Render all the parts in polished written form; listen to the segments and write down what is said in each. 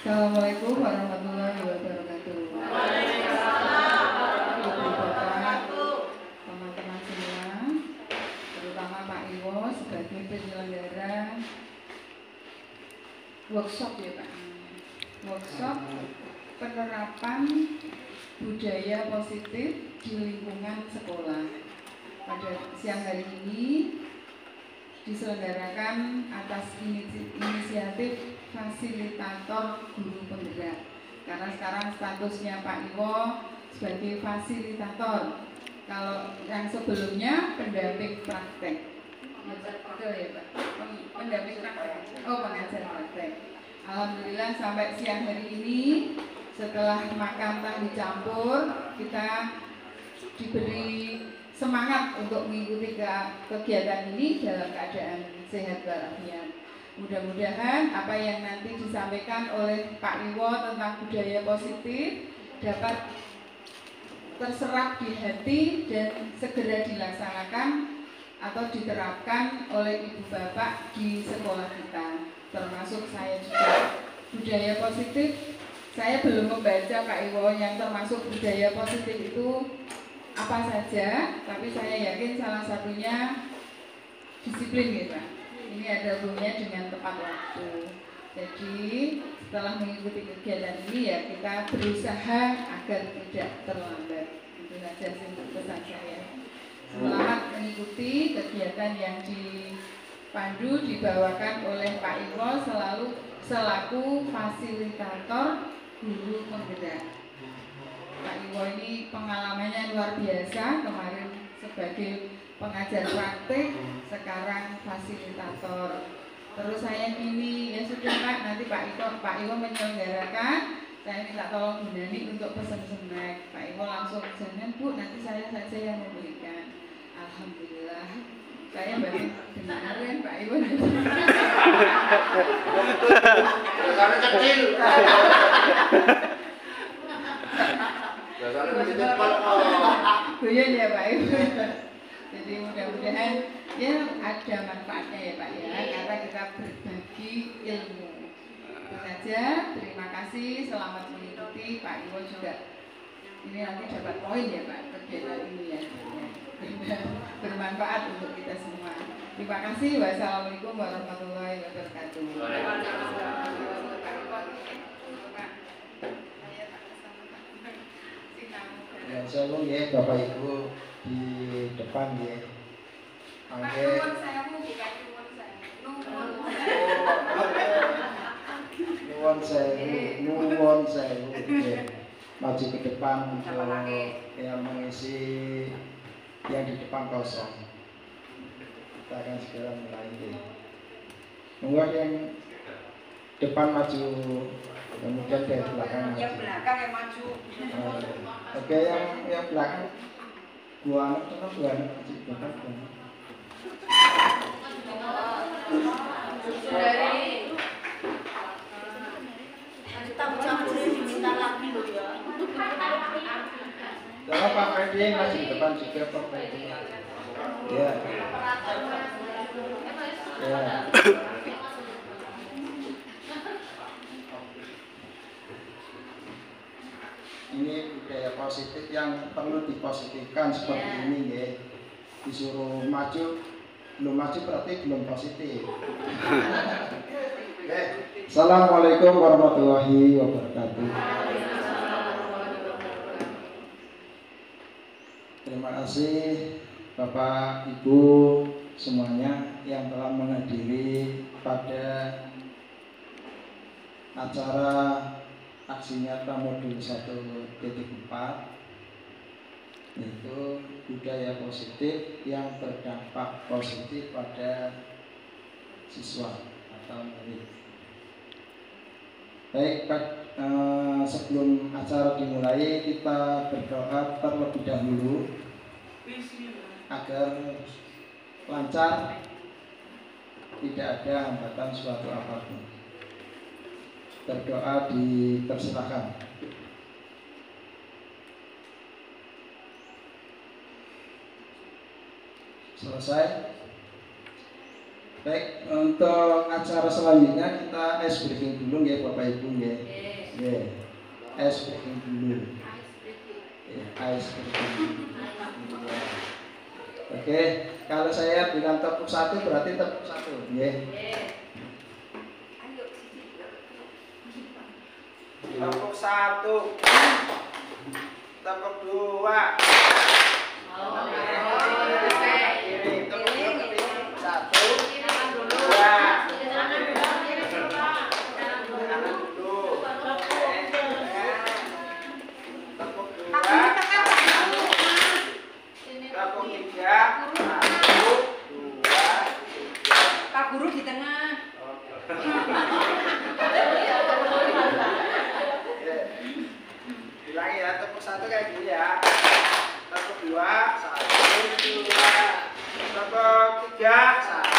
Assalamualaikum warahmatullahi wabarakatuh. Waalaikumsalam warahmatullahi wabarakatuh. Teman-teman semua, terutama Pak Iwo sebagai penyelenggara workshop ya Pak. Workshop penerapan budaya positif di lingkungan sekolah. Pada siang hari ini diselenggarakan atas inisiatif fasilitator guru penggerak, karena sekarang statusnya Pak Iwo sebagai fasilitator. Kalau yang sebelumnya pendamping praktek, betul ya Pak? Pendamping praktek, pengajar praktek. Alhamdulillah sampai siang hari ini setelah makan tahu campur, kita diberi semangat untuk mengikuti kegiatan ini dalam keadaan sehat walafiat. Mudah-mudahan apa yang nanti disampaikan oleh Pak Iwo tentang budaya positif dapat terserap di hati dan segera dilaksanakan atau diterapkan oleh ibu bapak di sekolah kita, termasuk saya juga. Budaya positif, saya belum membaca Pak Iwo yang termasuk budaya positif itu apa saja, tapi saya yakin salah satunya disiplin ya Pak. Ini ada hubungannya dengan tepat waktu. Jadi setelah mengikuti kegiatan ini ya kita berusaha agar tidak terlambat. Itu saja sih pesan saya. Selamat mengikuti kegiatan yang dipandu dibawakan oleh Pak Iwo selaku fasilitator guru penggerak. Pak Iwo ini pengalamannya luar biasa, kemarin sebagai pengajar praktik, sekarang fasilitator. Terus saya ini ya sudah Pak, nanti Pak Iwo menyelenggarakan, saya minta tolong Bu Nani untuk pesen snack. Pak Iwo langsung jangan Bu, nanti saya saja yang memberikan. Alhamdulillah, saya baru dengarin Pak Iwo. Karena kecil. Guyon ya Pak Ibu. Jadi mudah-mudahan ya ada manfaatnya ya Pak ya, karena kita berbagi ilmu. Itu saja, terima kasih, selamat mengikuti. Pak Iwo juga ini nanti dapat poin ya Pak kegiatan ini ya. Bermanfaat untuk kita semua. Terima kasih. Wassalamualaikum warahmatullahi wabarakatuh. Ya, shalom ya Bapak Ibu di depan ya. Angge. Nuwun sewu. Maju ke depan untuk yang mengisi yang di depan kosong. Kita akan segera mulai. Monggo yang depan maju, kemudian dari belakang maju. Yang belakang yang maju. Oke, yang belakang dua anak Dari tamu-tamu ini diminta lagi loh ya. Kalau Pak Freddy maju ke depan juga Pak Freddy. Ya. Ya. Ini budaya positif yang perlu dipositifkan seperti ini ya. Disuruh maju, belum maju berarti belum positif. Oke. Assalamualaikum warahmatullahi wabarakatuh. Terima kasih Bapak Ibu semuanya yang telah menghadiri pada acara aksi nyata modul 1.4, yaitu budaya positif yang berdampak positif pada siswa atau murid. Baik, sebelum acara dimulai kita berdoa terlebih dahulu agar lancar, tidak ada hambatan suatu apapun. Berdoa dipersilakan. Selesai. Baik, untuk acara selanjutnya kita ice breaking dulu ya Bapak Ibu ya. Ya, ice breaking dulu. Ya, ice breaking. Oke, kalau saya bilang tepuk satu berarti tepuk satu, ya. Tepuk satu, tepuk dua. Satu, dua. Tepuk tiga, satu, dua, tiga. Pak Guru di tengah. Bilang ya, tepuk satu kayak gini ya. Tepuk dua, satu, dua. Tepuk tiga, satu,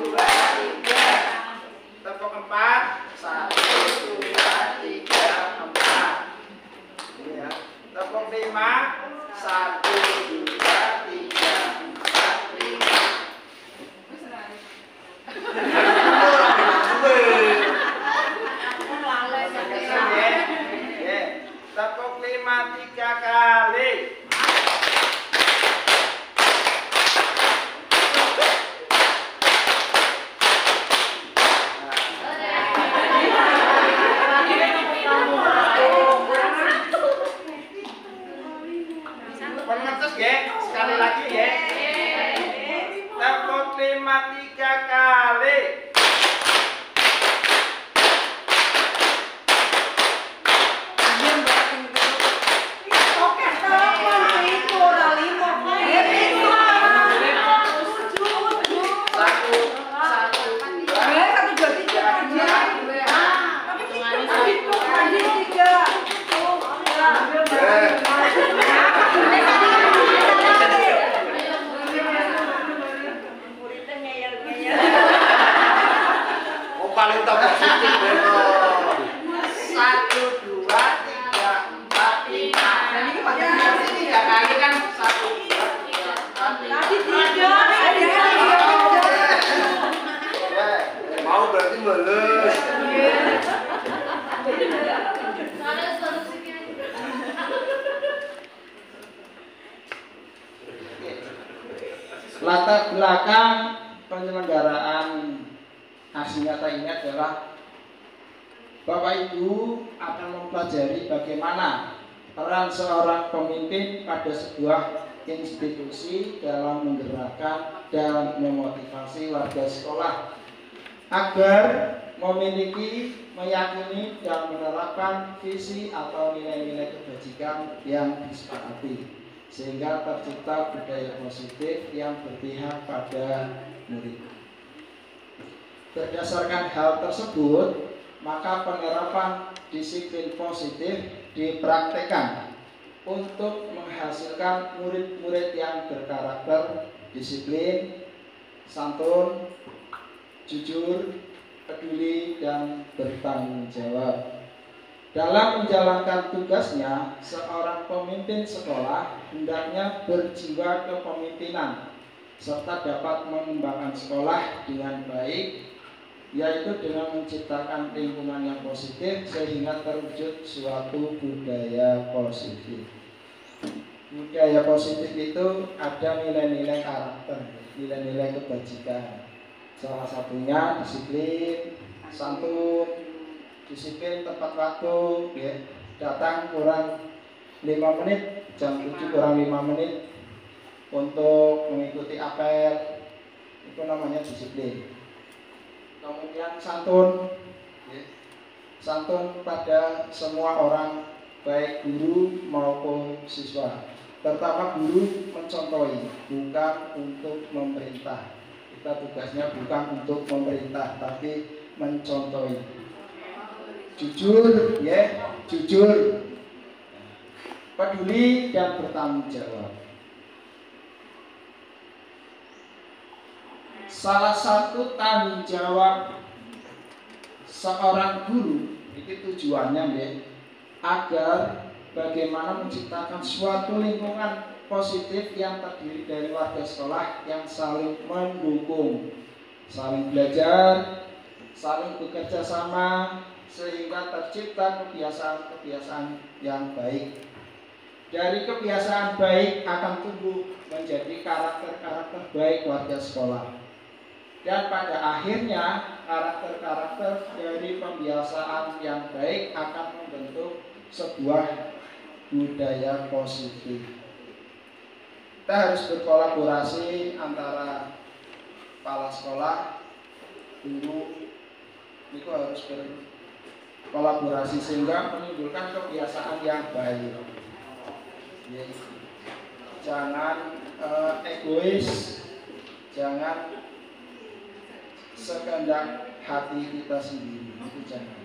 dua, tiga. Tepuk empat, satu, dua, tiga, empat. Ini ya. Tepuk lima, satu, dua, tiga, empat, lima. Tepuk lima tiga kali. Pengetes ya, sekali lagi ya. Tepuk lima tiga kali. Paling top positif satu, dua, tiga, empat, lima. Dan ini pakai tiga kali kan satu, dua, tiga, empat, lima. Mau berarti males. Latar belakang penyelenggaraan aksi nyata ini adalah Bapak Ibu akan mempelajari bagaimana peran seorang pemimpin pada sebuah institusi dalam menggerakkan dan memotivasi warga sekolah agar memiliki, meyakini dan menerapkan visi atau nilai-nilai kebajikan yang disepakati sehingga tercipta budaya positif yang berpihak pada murid. Berdasarkan hal tersebut, maka penerapan disiplin positif dipraktekkan untuk menghasilkan murid-murid yang berkarakter disiplin, santun, jujur, peduli, dan bertanggung jawab. Dalam menjalankan tugasnya, seorang pemimpin sekolah hendaknya berjiwa kepemimpinan serta dapat mengembangkan sekolah dengan baik, yaitu dengan menciptakan lingkungan yang positif sehingga terwujud suatu budaya positif. Budaya positif itu ada nilai-nilai karakter, nilai-nilai kebajikan. Salah satunya disiplin, santun, disiplin tepat waktu, ya. Datang kurang 5 menit, jam 7 kurang 5 menit untuk mengikuti apel, itu namanya disiplin. Kemudian santun, ya. Santun pada semua orang, baik guru maupun siswa. Pertama, guru mencontohi, bukan untuk memerintah. Kita tugasnya bukan untuk memerintah, tapi mencontohi. Jujur, ya, jujur, peduli dan bertanggung jawab. Salah satu tanggung jawab seorang guru itu tujuannya ya, agar bagaimana menciptakan suatu lingkungan positif yang terdiri dari warga sekolah yang saling mendukung, saling belajar, saling bekerja sama, sehingga tercipta kebiasaan-kebiasaan yang baik. Dari kebiasaan baik akan tumbuh menjadi karakter-karakter baik warga sekolah. Dan pada akhirnya karakter-karakter dari pembiasaan yang baik akan membentuk sebuah budaya positif. Kita harus berkolaborasi antara kepala sekolah, guru, itu harus berkolaborasi sehingga menimbulkan kebiasaan yang baik. Jangan egois, jangan sekehendak hati kita sendiri, itu jangan.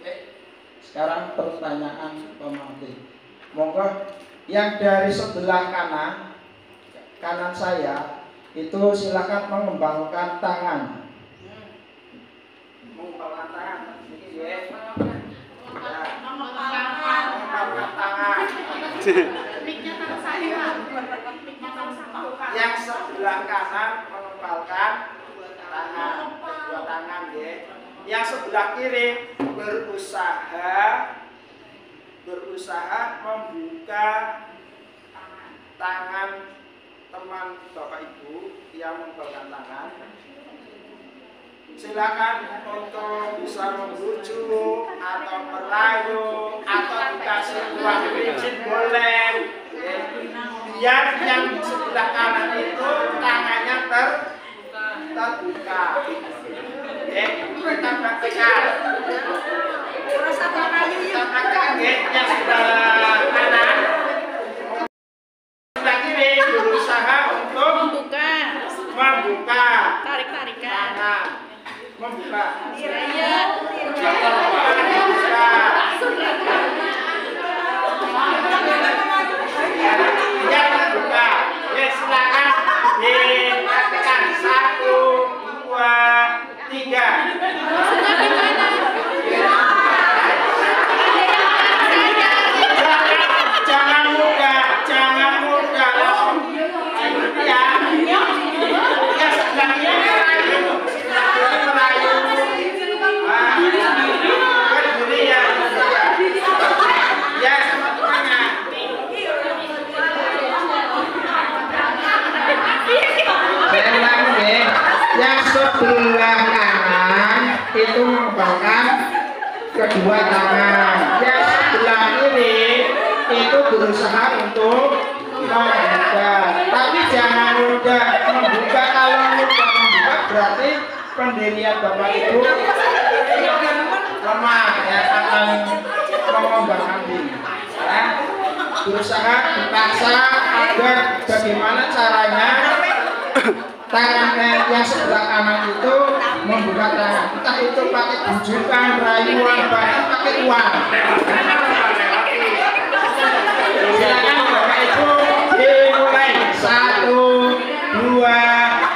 Oke, sekarang pertanyaan pemantik. Monggo yang dari sebelah kanan saya itu silakan mengembangkan tangan. Mengembangkan tangan. Mengembangkan tangan. Yang sebelah kanan mengembangkan tangan, kedua tangan ya. Yang sebelah kiri berusaha membuka tangan teman Bapak Ibu yang mengembangkan tangan. Silakan untuk bisa membujuk atau merayu atau dikasih uang izin boleh. Biar yang sebelah kanan itu tangannya terbuka. Kita praktekkan. Kita praktekkan yang sebelah kanan. Sebelah kiri berusaha untuk membuka. Tarik-tarikan. Membuka. Iya. Yang terbuka. Ya silakan dipraktekkan 1, 2, 3. Jangan mudah langsung. Ya sebelahnya merayu. Ya sama temannya. Saya ulangi deh. Yang sebelah kanan itu mengembangkan kedua tangan. Yang sebelah kiri itu berusaha untuk membuka. Tapi jangan mudah membuka. Kalau mudah membuka berarti pendirian Bapak Ibu lemah ya, akan mengembangkan diri. Ya. Berusaha dipaksa agar bagaimana caranya tangan yang sebelah kanan itu membuka tangan. Entah itu pakai bujukan, rayuan, bahkan pakai uang. Silakan Bapak Ibu dimulai. 1, 2,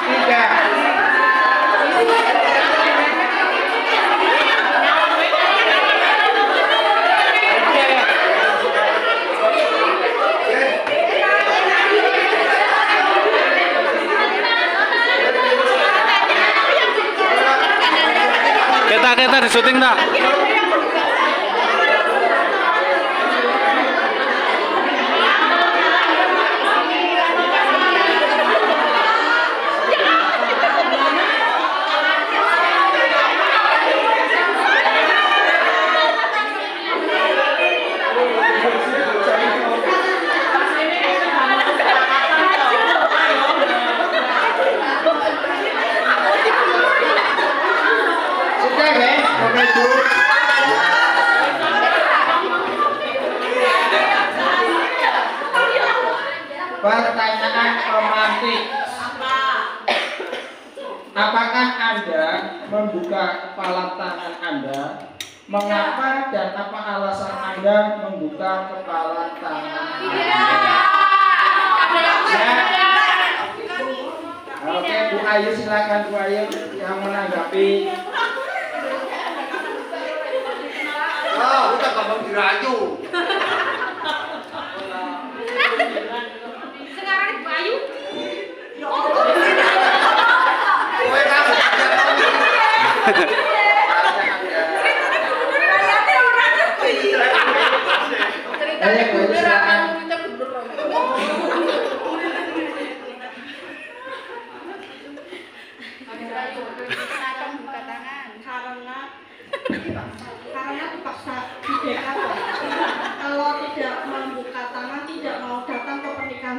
3. Kita di syuting tak? Sudah guys, Bapak Ibu. Pertanyaan romantis. Apakah Anda membuka kepala tangan Anda? Mengapa dan apa alasan Anda membuka kepala tangan Anda? Ya. Oke, Bu Ayu silakan Bu Ayu yang menanggapi. Udah gampang dirayu. Sekarang Bu Ayu.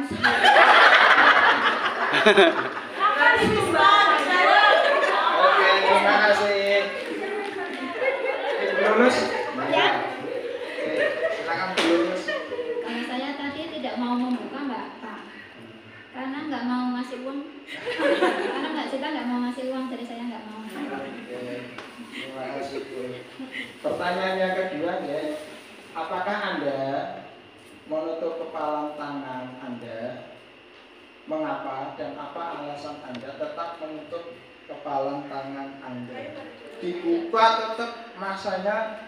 Mas. Oke, terima kasih. Lulus? Ya. Oke, silakan lulus. Saya tadi tidak mau membuka Mbak Pak, karena nggak mau ngasih uang. Karena Mbak Cita nggak mau ngasih uang, jadi saya nggak mau. Oke, terima kasih Bu. Pertanyaan yang kedua ya, apakah Anda menutup kepalan tangan Anda? Mengapa dan apa alasan Anda tetap menutup kepalan tangan Anda? Dibuka tetap masanya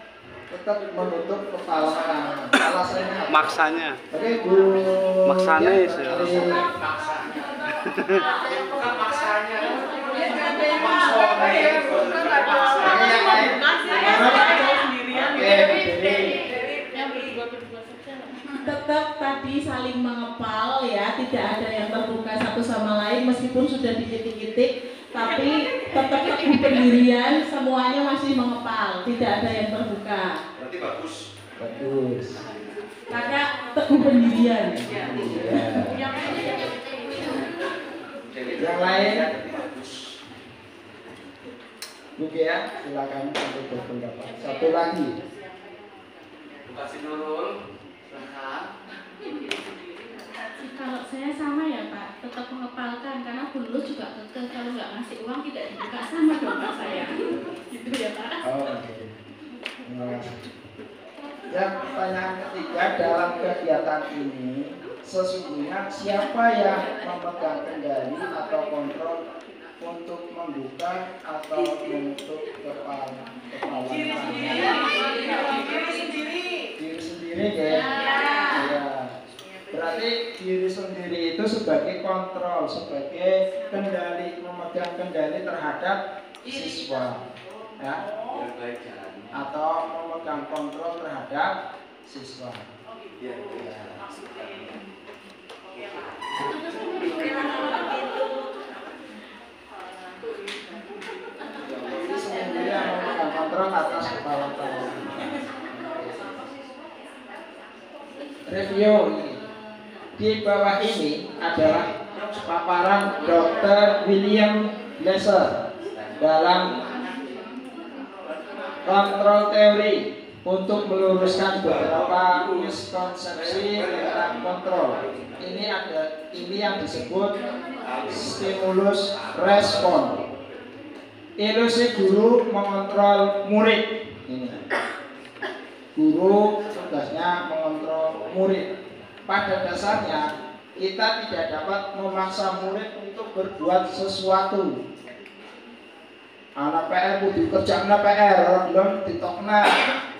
tetap menutup kepala tangan. Alasannya apa? Maksanya. Oke Bu. Maksanya Ya, itu. Bukan maksanya. Tetap tadi saling mengepal ya, tidak ada yang terbuka satu sama lain meskipun sudah dikitik-kitik, tapi tetap teguh pendirian, semuanya masih mengepal, tidak ada yang terbuka. Berarti bagus. Bagus. Maka teguh pendirian. Ya. Yang lain? Bu ya, silakan untuk berpendapat. Satu lagi. Kasih Nurul. Kalau saya sama ya Pak, tetap mengepalkan karena dulu juga kekeh kalau nggak ngasih uang tidak dibuka, sama dong Pak saya. Gitu ya Pak. Oh, oke. Terima kasih. Yang pertanyaan ketiga, dalam kegiatan ini sesungguhnya siapa yang memegang kendali atau kontrol untuk membuka atau menutup kepala Diri sendiri ya. Ya. Berarti diri sendiri itu sebagai kontrol, sebagai kendali, memegang kendali terhadap siswa, ya, atau memegang kontrol terhadap siswa. Ya. Diri sendiri yang memegang kontrol atas kepala tangan. Review ini. Di bawah ini adalah paparan Dr. William Lesser dalam kontrol teori untuk meluruskan beberapa miskonsepsi tentang kontrol. Ini yang disebut stimulus respon. Ilusi guru mengontrol murid. Ini. Guru tugasnya mengontrol murid. Pada dasarnya kita tidak dapat memaksa murid untuk berbuat sesuatu. Anak PR kudu kerjaan PR, orang bilang ditokna.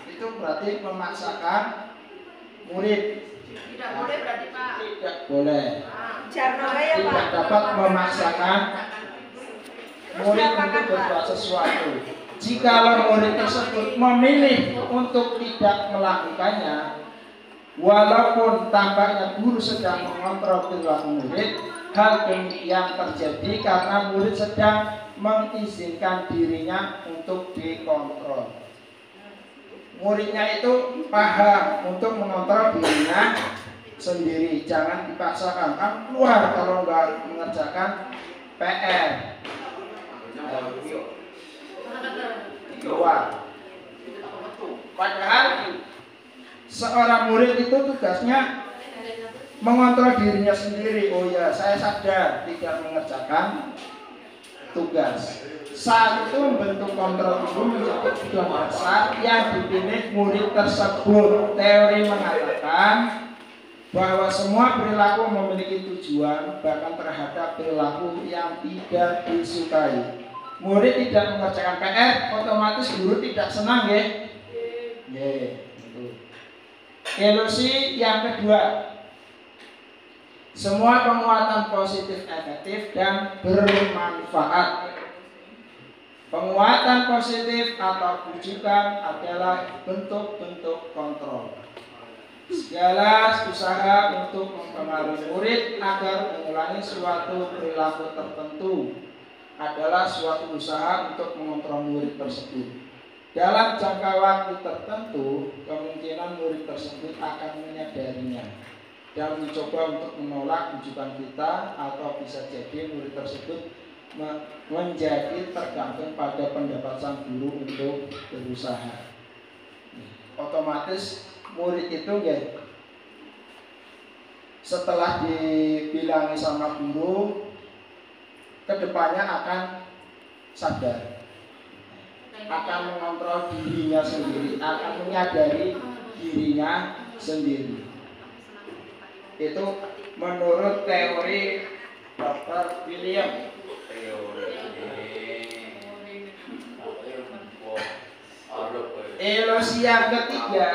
Itu berarti memaksakan murid. Tidak boleh berarti Pak. Tidak boleh. Jangan ya Pak. Tidak dapat memaksakan murid untuk berbuat sesuatu. Jikalau murid tersebut memilih untuk tidak melakukannya, walaupun tampaknya guru sedang mengontrol perilaku murid, hal demikian terjadi karena murid sedang mengizinkan dirinya untuk dikontrol. Muridnya itu paham untuk mengontrol dirinya sendiri, jangan dipaksakan. Kan keluar kalau nggak mengerjakan PR. Keluar. Padahal seorang murid itu tugasnya mengontrol dirinya sendiri. Oh ya, saya sadar tidak mengerjakan tugas. Saat itu membentuk kontrol itu menjadi tujuan dasar yang dipilih murid tersebut. Teori mengatakan bahwa semua perilaku memiliki tujuan, bahkan terhadap perilaku yang tidak disukai. Murid tidak mengerjakan PR, otomatis guru tidak senang ya. Ilusi yang kedua, semua penguatan positif efektif dan bermanfaat. Penguatan positif atau bujukan adalah bentuk-bentuk kontrol. Segala usaha untuk mempengaruhi murid agar mengulangi suatu perilaku tertentu adalah suatu usaha untuk mengontrol murid tersebut. Dalam jangka waktu tertentu, kemungkinan murid tersebut akan menyadarinya. dan mencoba untuk menolak rujukan kita, atau bisa jadi murid tersebut menjadi tergantung pada pendapat sang guru untuk berusaha. Otomatis murid itu ya setelah dibilangi sama guru, kedepannya akan sadar, akan mengontrol dirinya sendiri, akan menyadari dirinya sendiri. Itu menurut teori Dr. William. Ilusi yang ketiga,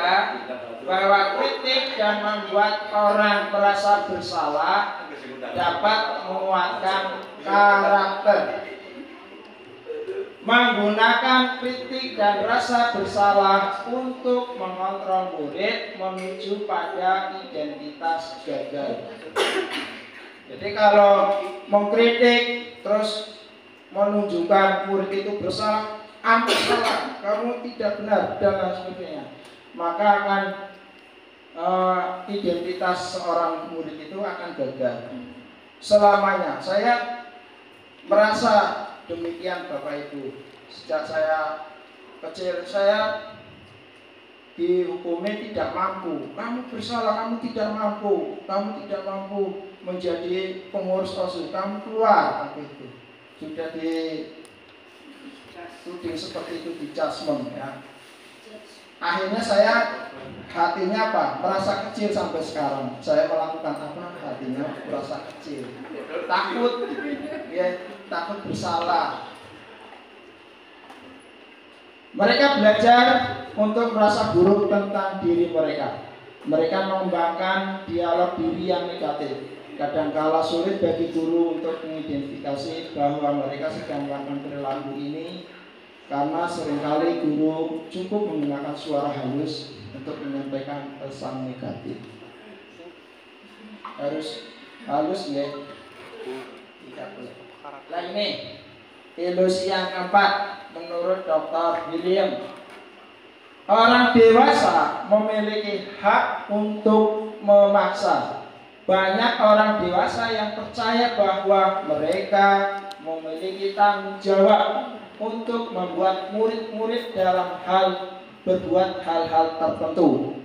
bahwa kritik dan membuat orang merasa bersalah dapat menguatkan karakter. Menggunakan kritik dan rasa bersalah untuk mengontrol murid menuju pada identitas gagal. Jadi kalau mengkritik terus menunjukkan murid itu bersalah, kamu salah, kamu tidak benar, dan lain sebagainya, maka akan identitas seorang murid itu akan gagal selamanya. Saya merasa demikian Bapak Ibu. Sejak saya kecil, saya dihukumi tidak mampu. Kamu bersalah, kamu tidak mampu, kamu tidak mampu menjadi pengurus OSIS, kamu keluar. Itu sudah dituding seperti itu, di judgment ya. Akhirnya saya hatinya apa? Merasa kecil sampai sekarang. Saya melakukan apa? Hatinya merasa kecil, takut, ya, takut bersalah. Mereka belajar untuk merasa buruk tentang diri mereka. Mereka mengembangkan dialog diri yang negatif. Kadangkala sulit bagi guru untuk mengidentifikasi bahwa mereka sedang melakukan perilaku ini, karena seringkali guru cukup menggunakan suara halus untuk menyampaikan pesan negatif. Harus halus ya. Tidak boleh. Nah ini ilusi yang keempat menurut Dr. William. Orang dewasa memiliki hak untuk memaksa. Banyak orang dewasa yang percaya bahwa mereka memiliki tanggung jawab untuk membuat murid-murid dalam hal berbuat hal-hal tertentu.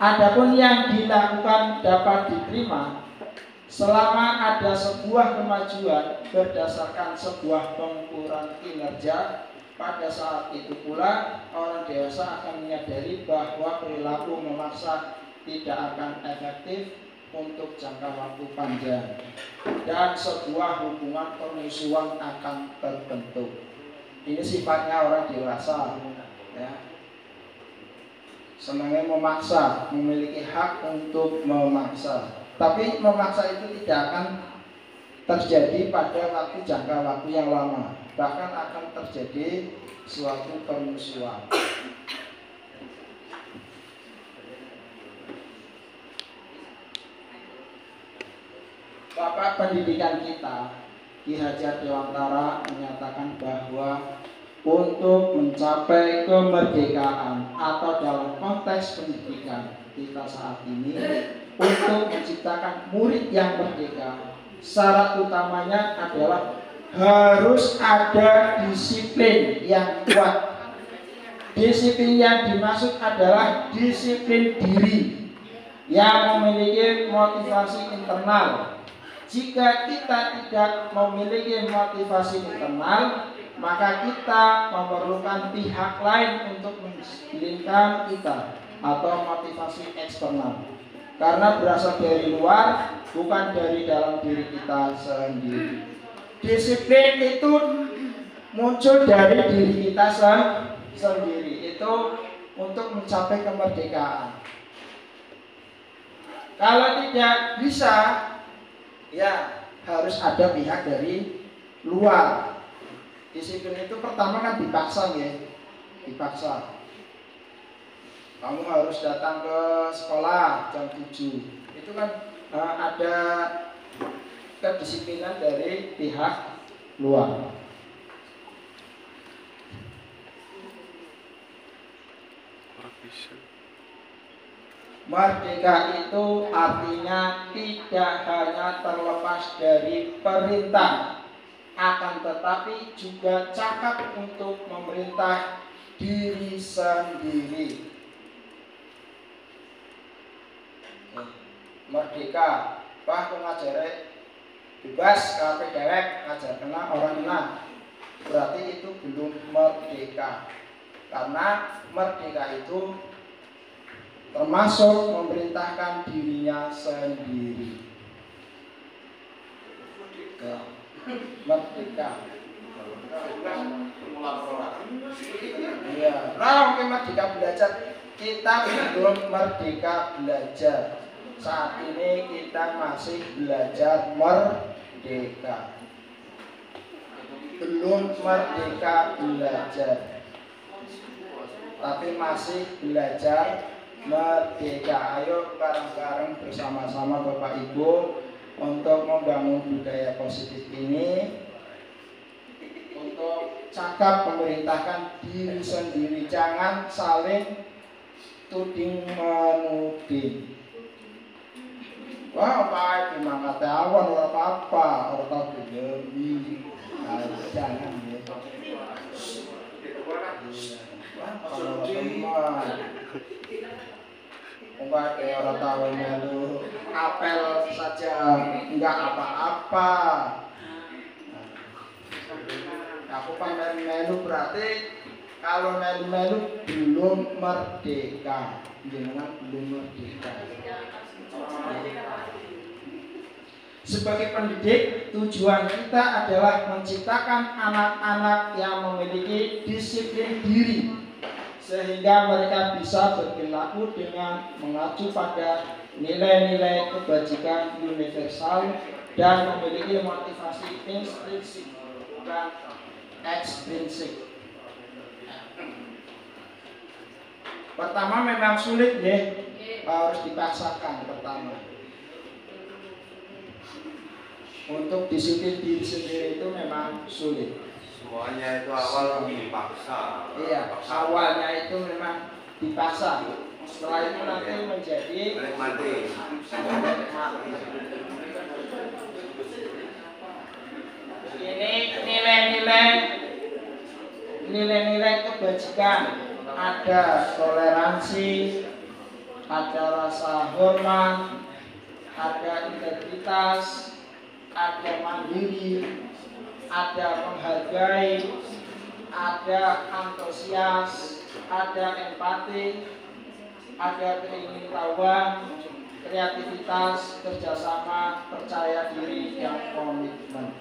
Adapun yang dilakukan dapat diterima selama ada sebuah kemajuan berdasarkan sebuah pengukuran kinerja. Pada saat itu pula orang dewasa akan menyadari bahwa perilaku memaksa tidak akan efektif untuk jangka waktu panjang, dan sebuah hubungan permusuhan akan terbentuk. Ini sifatnya orang dewasa ya. Senangnya memaksa, memiliki hak untuk memaksa. Tapi memaksa itu tidak akan terjadi pada waktu jangka waktu yang lama, bahkan akan terjadi suatu permusuhan. Bapak pendidikan kita, Ki Hajar Dewantara, menyatakan bahwa untuk mencapai kemerdekaan atau dalam konteks pendidikan kita saat ini, untuk menciptakan murid yang merdeka, syarat utamanya adalah harus ada disiplin yang kuat. Disiplin yang dimaksud adalah disiplin diri yang memiliki motivasi internal. Jika kita tidak memiliki motivasi internal, maka kita memerlukan pihak lain untuk mendisiplinkan kita, atau motivasi eksternal. Karena berasal dari luar, bukan dari dalam diri kita sendiri. Disiplin itu muncul dari diri kita sendiri. Itu untuk mencapai kemerdekaan. Kalau tidak bisa, ya harus ada pihak dari luar. Disiplin itu pertama kan dipaksa ya, dipaksa. Kamu harus datang ke sekolah jam 7. Itu kan ada kedisiplinan dari pihak luar. Merdeka itu artinya tidak hanya terlepas dari perintah, akan tetapi juga cakap untuk memerintah diri sendiri. Merdeka, bah ngajare bebas kabeh dewek ngajar kena orang kena. Berarti itu belum merdeka. Karena merdeka itu termasuk memerintahkan dirinya sendiri. Merdeka. Iya, nah mungkin merdeka belajar. Kita belum merdeka belajar. Saat ini kita masih belajar merdeka. Belum merdeka belajar, tapi masih belajar merdeka. Ayo bareng-bareng bersama-sama Bapak Ibu untuk membangun budaya positif ini, untuk cakap memerintahkan diri sendiri, jangan saling tuding menuding. Wah, Pak, gimana kata awan orang apa, orang tahu lebih, jangan gitu. Kalau teman, kayak orang tahu melu apel saja, enggak apa-apa. Aku pamer melu berarti kalau melu belum merdeka, jangan belum merdeka. Sebagai pendidik, tujuan kita adalah menciptakan anak-anak yang memiliki disiplin diri, sehingga mereka bisa berperilaku dengan mengacu pada nilai-nilai kebajikan universal dan memiliki motivasi intrinsik bukan ekstrinsik. Pertama memang sulit ya, harus dipaksakan pertama. Untuk disiplin diri sendiri itu memang sulit. Semuanya itu awal dipaksa. Iya, awalnya itu memang dipaksa. Setelah itu nanti menjadi menikmati. Ini nilai-nilai kebajikan. Ada toleransi, ada rasa hormat, ada integritas, ada mandiri, ada menghargai, ada antusias, ada empati, ada keingintahuan, kreativitas, kerjasama, percaya diri, dan komitmen.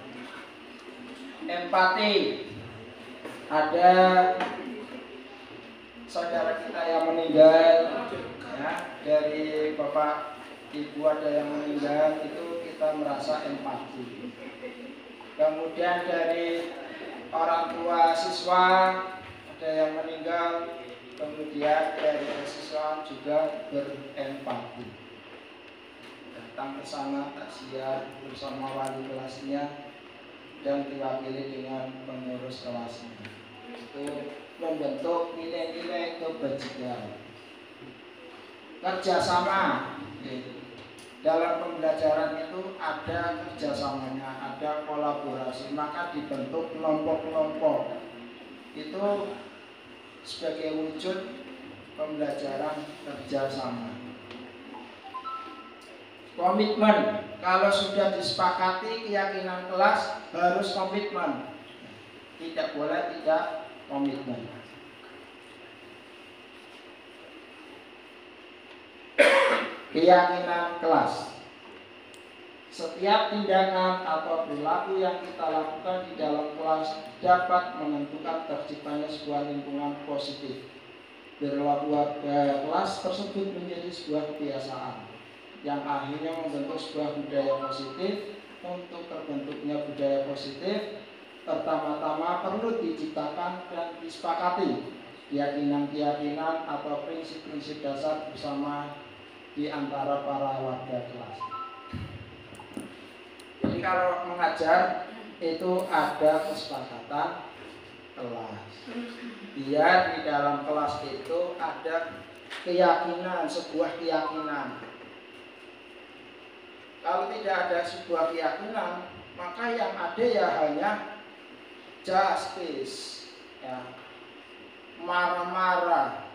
Empati, ada saudara kita yang meninggal, ya, dari Bapak Ibu ada yang meninggal, itu kita merasa empati. Kemudian dari orang tua siswa ada yang meninggal, kemudian dari siswa juga berempati. Datang ke sana takziah bersama wali kelasnya dan diwakili dengan pengurus kelasnya. Itu membentuk nilai-nilai kebajikan. Kerjasama. Dalam pembelajaran itu ada kerjasamanya, ada kolaborasi, maka dibentuk kelompok-kelompok. Itu sebagai wujud pembelajaran kerjasama. Komitmen, kalau sudah disepakati keyakinan kelas harus komitmen, tidak boleh tidak komitmen. Keyakinan kelas. Setiap tindakan atau perilaku yang kita lakukan di dalam kelas dapat menentukan terciptanya sebuah lingkungan positif. Perilaku kelas tersebut menjadi sebuah kebiasaan yang akhirnya membentuk sebuah budaya positif. Untuk terbentuknya budaya positif, pertama-tama perlu diciptakan dan disepakati keyakinan-keyakinan atau prinsip-prinsip dasar bersama di antara para warga kelas. Jadi kalau mengajar itu ada kesepakatan kelas. Biar di dalam kelas itu ada keyakinan, sebuah keyakinan. Kalau tidak ada sebuah keyakinan, maka yang ada ya hanya justice, ya, marah-marah.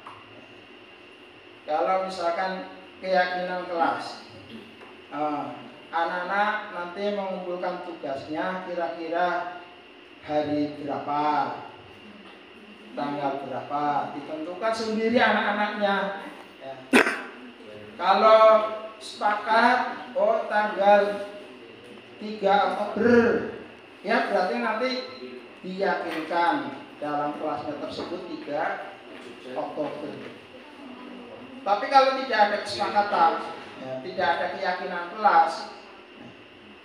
Kalau misalkan keyakinan kelas, anak-anak nanti mengumpulkan tugasnya kira-kira hari berapa, tanggal berapa, ditentukan sendiri anak-anaknya. Ya. Kalau sepakat, oh tanggal 3 Oktober, ya berarti nanti diyakinkan dalam kelasnya tersebut 3 Oktober. Tapi kalau tidak ada kesepakatan, ya, tidak ada keyakinan kelas,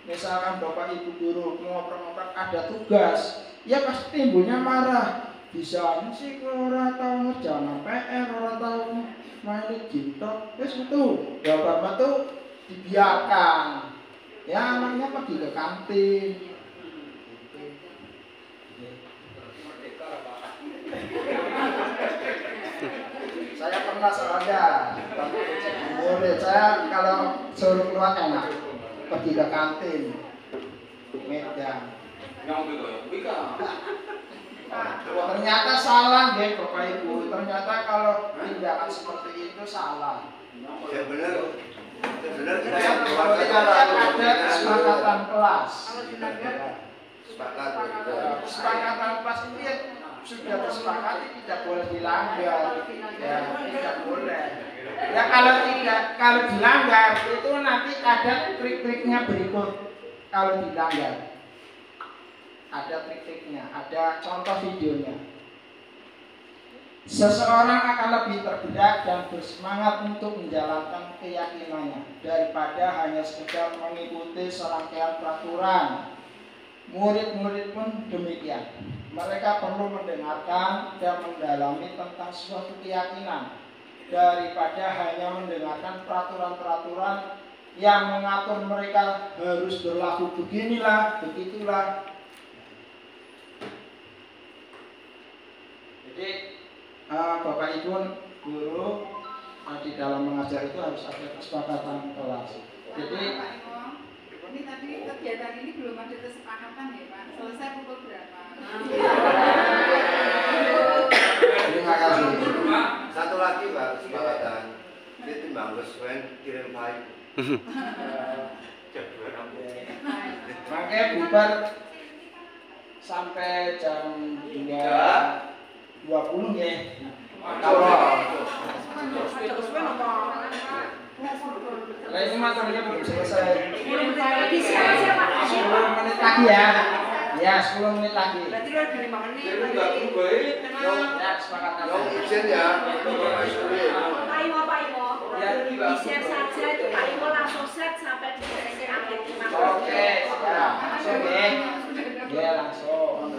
misalkan Bapak Ibu guru ngoprek-ngoprek ada tugas, ya pasti timbulnya marah. Bisa sih kalau orang tahu ngerjain PR, orang tahu main jintok, wes itu, ya Bapak tuh dibiarkan. Ya anaknya pergi ke kantin. Saya pernah soalnya, boleh saya kalau suruh keluar enak, pergi ke kantin, Medan. Ternyata salah deh Bapak Ibu. Ternyata kalau tindakan seperti itu salah. Ya benar. Benar Ada kesepakatan kelas. Kesepakatan kelas itu ya sudah disepakati tidak boleh dilanggar. Ya tidak boleh. Ya kalau dilanggar itu nanti ada trik-triknya berikut. Kalau dilanggar ada trik-triknya, ada contoh videonya. Seseorang akan lebih tergerak dan bersemangat untuk menjalankan keyakinannya daripada hanya sekedar mengikuti serangkaian peraturan. Murid-murid pun demikian. Mereka perlu mendengarkan dan mendalami tentang suatu keyakinan daripada hanya mendengarkan peraturan-peraturan yang mengatur mereka harus berlaku beginilah, begitulah. Jadi Bapak Ibu guru di dalam mengajar itu harus ada kesepakatan kelas. Jadi Pak Iko, ini tadi kegiatan ini belum ada kesepakatan ya Pak. Selesai pukul berapa? terima kasih. Satu lagi Pak, kesepakatan. Dia timbang kesuwen kirim file. Makanya bubar sampai jam 2:20 ya. Nah ini materinya belum selesai. 10 menit lagi ya. Ya 10 menit lagi. Berarti lu ada 5 menit. Ya kesepakatan. Izin ya. Pak Imo. Di-share saja itu Pak Imo langsung set sampai di sesi akhir. Oke, ya. Langsung ya. Ya langsung.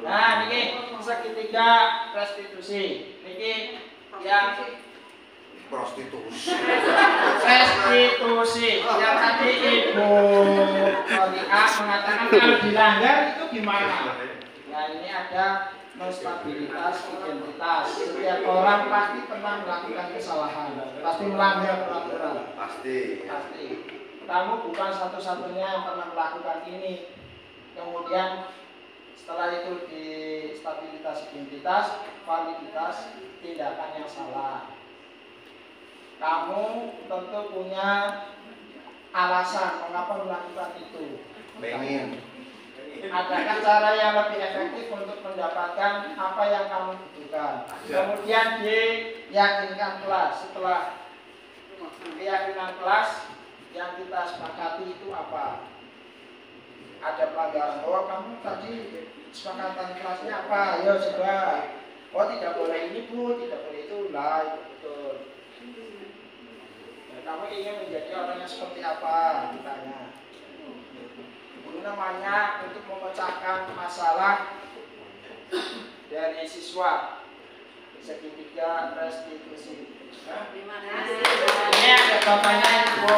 Nah, ini segitiga restitusi. Niki yang Prostitusi. restitusi. Yang tadi Ibu Korea mengatakan kalau dilanggar itu gimana? Nah, ini ada stabilitas identitas. Setiap orang pasti pernah melakukan kesalahan, pasti melanggar peraturan. Pasti. Pasti. Kamu bukan satu-satunya yang pernah melakukan ini. Kemudian setelah itu di stabilitas identitas, validitas tindakan yang salah. Kamu tentu punya alasan mengapa melakukan itu. Pengen. Adakah cara yang lebih efektif untuk mendapatkan apa yang kamu butuhkan? Kemudian diyakinkan kelas. Setelah keyakinan kelas yang kita sepakati itu apa? Ada pelanggaran. Oh kamu tadi kesepakatan kelasnya apa? Ayo coba. Oh tidak boleh ini Bu, tidak boleh itu. Lah itu betul. Kamu ingin menjadi orang yang seperti apa? Ditanya. Ini namanya untuk memecahkan masalah dari siswa. Segitiga restitusi. Terima kasih. Ini ada bapaknya Ibu.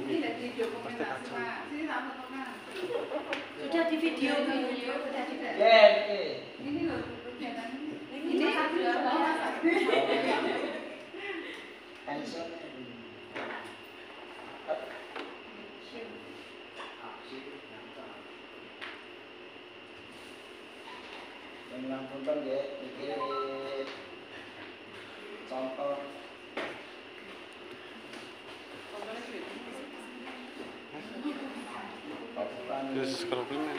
Tidak didokumentasi Pak. Sini tak fotokan. Sudah di video. Sudah tidak. Ya, punten nggih iki contoh Terus kalau benar.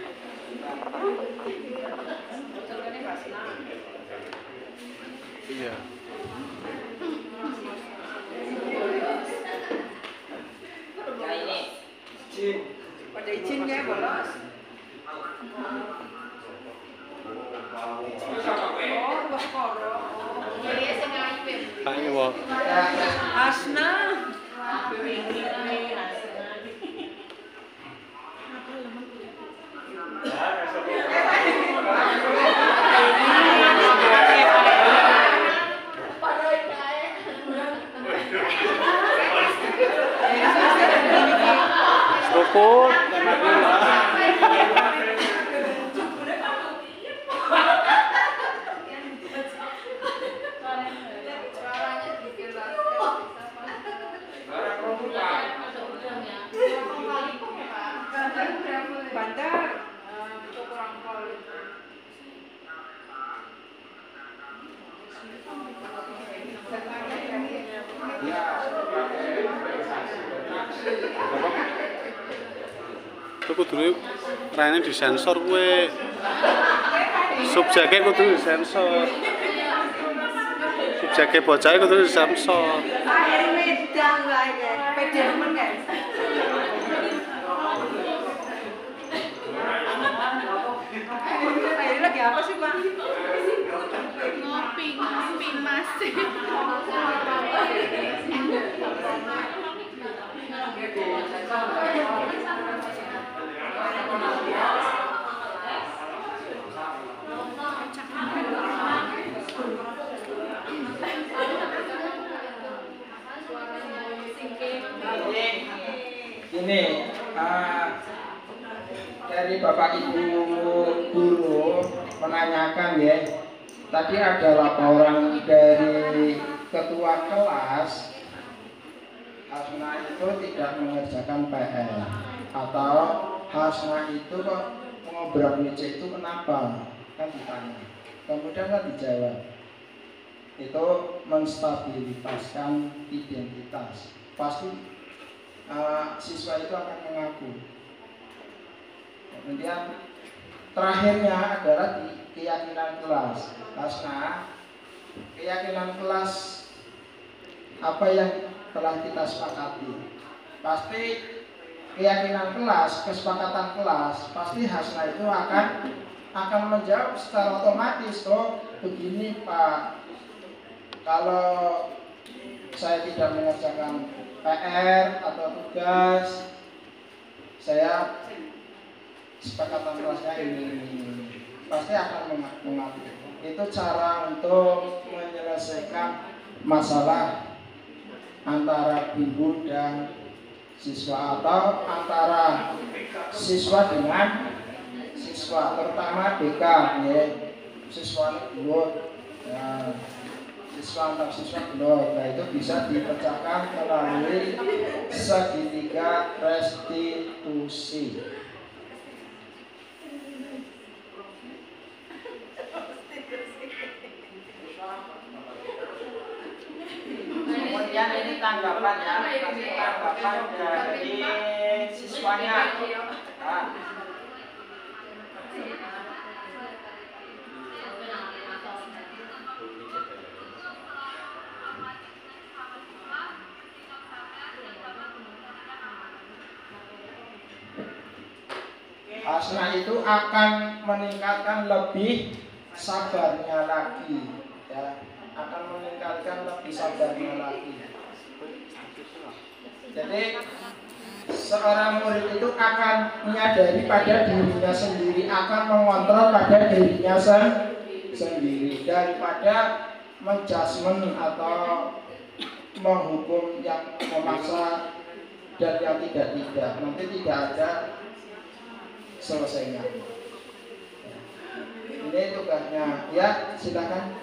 Iya. Pada izin ya bolos. Pak ini wah. Asna. Rukun. Bandar. Itu kudu rene disensor kuwe. Subjeknya kudu disensor. Subjeknya bocahnya kudu disensor. Air medang lah ya. Pede temen guys. Ini lagi apa sih, Pak? Ngopi Mas. Ini dari Bapak Ibu guru menanyakan ya, tadi ada laporan dari ketua kelas Hasna itu tidak mengerjakan PR atau Hasna itu kok ngobrol ngecek itu kenapa, kan ditanya, kemudian kan dijawab itu menstabilitaskan identitas, pasti siswa itu akan mengaku. Kemudian terakhirnya adalah di keyakinan kelas. Hasna, keyakinan kelas apa yang telah kita sepakati? Pasti keyakinan kelas, kesepakatan kelas, pasti Hasna itu akan menjawab secara otomatis. Oh, begini Pak, kalau saya tidak mengerjakan PR atau tugas, saya sepakatan kelasnya ini, pasti akan mengaku. Itu cara untuk menyelesaikan masalah antara guru dan siswa atau antara siswa dengan siswa, terutama BK ya, siswa dulu ya, siswa antar siswa dulu. Nah, itu bisa dipecahkan melalui segitiga restitusi. Kemudian ini tanggapan ya, tanggapan dari siswanya. Nah, Hasna itu akan meningkatkan lebih sabarnya lagi, ya, akan meningkatkan lebih sabarnya lagi. Jadi seorang murid itu akan menyadari pada dirinya sendiri, akan mengontrol pada dirinya sendiri, daripada menjudgment atau menghukum yang memaksa dan yang tidak. Nanti tidak ada selesainya. Ini tugasnya. Ya, silakan.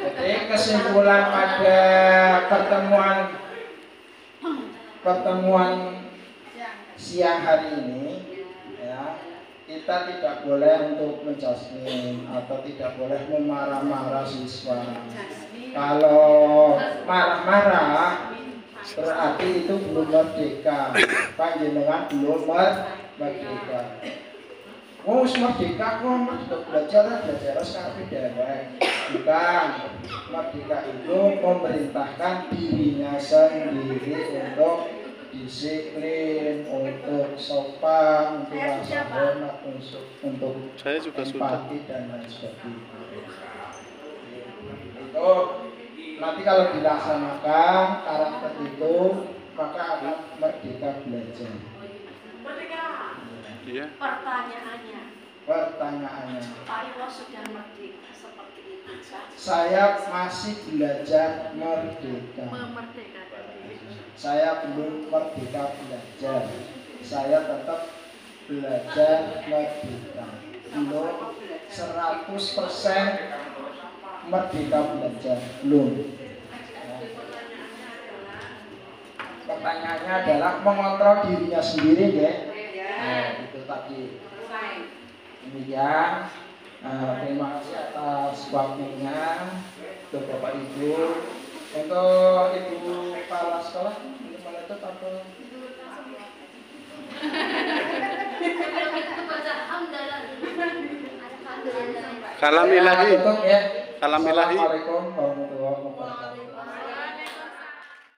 Jadi kesimpulan pada pertemuan siang hari ini, ya, kita tidak boleh untuk menjasmin atau tidak boleh memarah-marah siswa. Kalau marah-marah berarti itu belum merdeka. Panjenengan belum merdeka. Wis merdeka kok belajar sekarang dewek. Bukan, merdeka itu memerintahkan dirinya sendiri untuk disiplin, untuk sopan, untuk rasa hormat, untuk Saya juga sudah. empati dan lain sebagainya. Itu nanti kalau dilaksanakan karakter itu maka akan merdeka belajar. Iya. Pertanyaannya, Pak Iwo sudah merdeka seperti itu saja. saya masih belajar merdeka. Memerdekakan diri. Saya belum merdeka belajar. Saya tetap belajar merdeka. Belum 100% merdeka belajar. Belum. Pertanyaannya adalah mengontrol dirinya sendiri, ya. Nah, itu tadi. Demikian. Terima kasih atas waktunya untuk Bapak Ibu. Untuk Ibu kepala sekolah, gimana itu atau? Kalam ilahi. Tutup ya. Kalam ilahi. Assalamualaikum warahmatullahi wabarakatuh.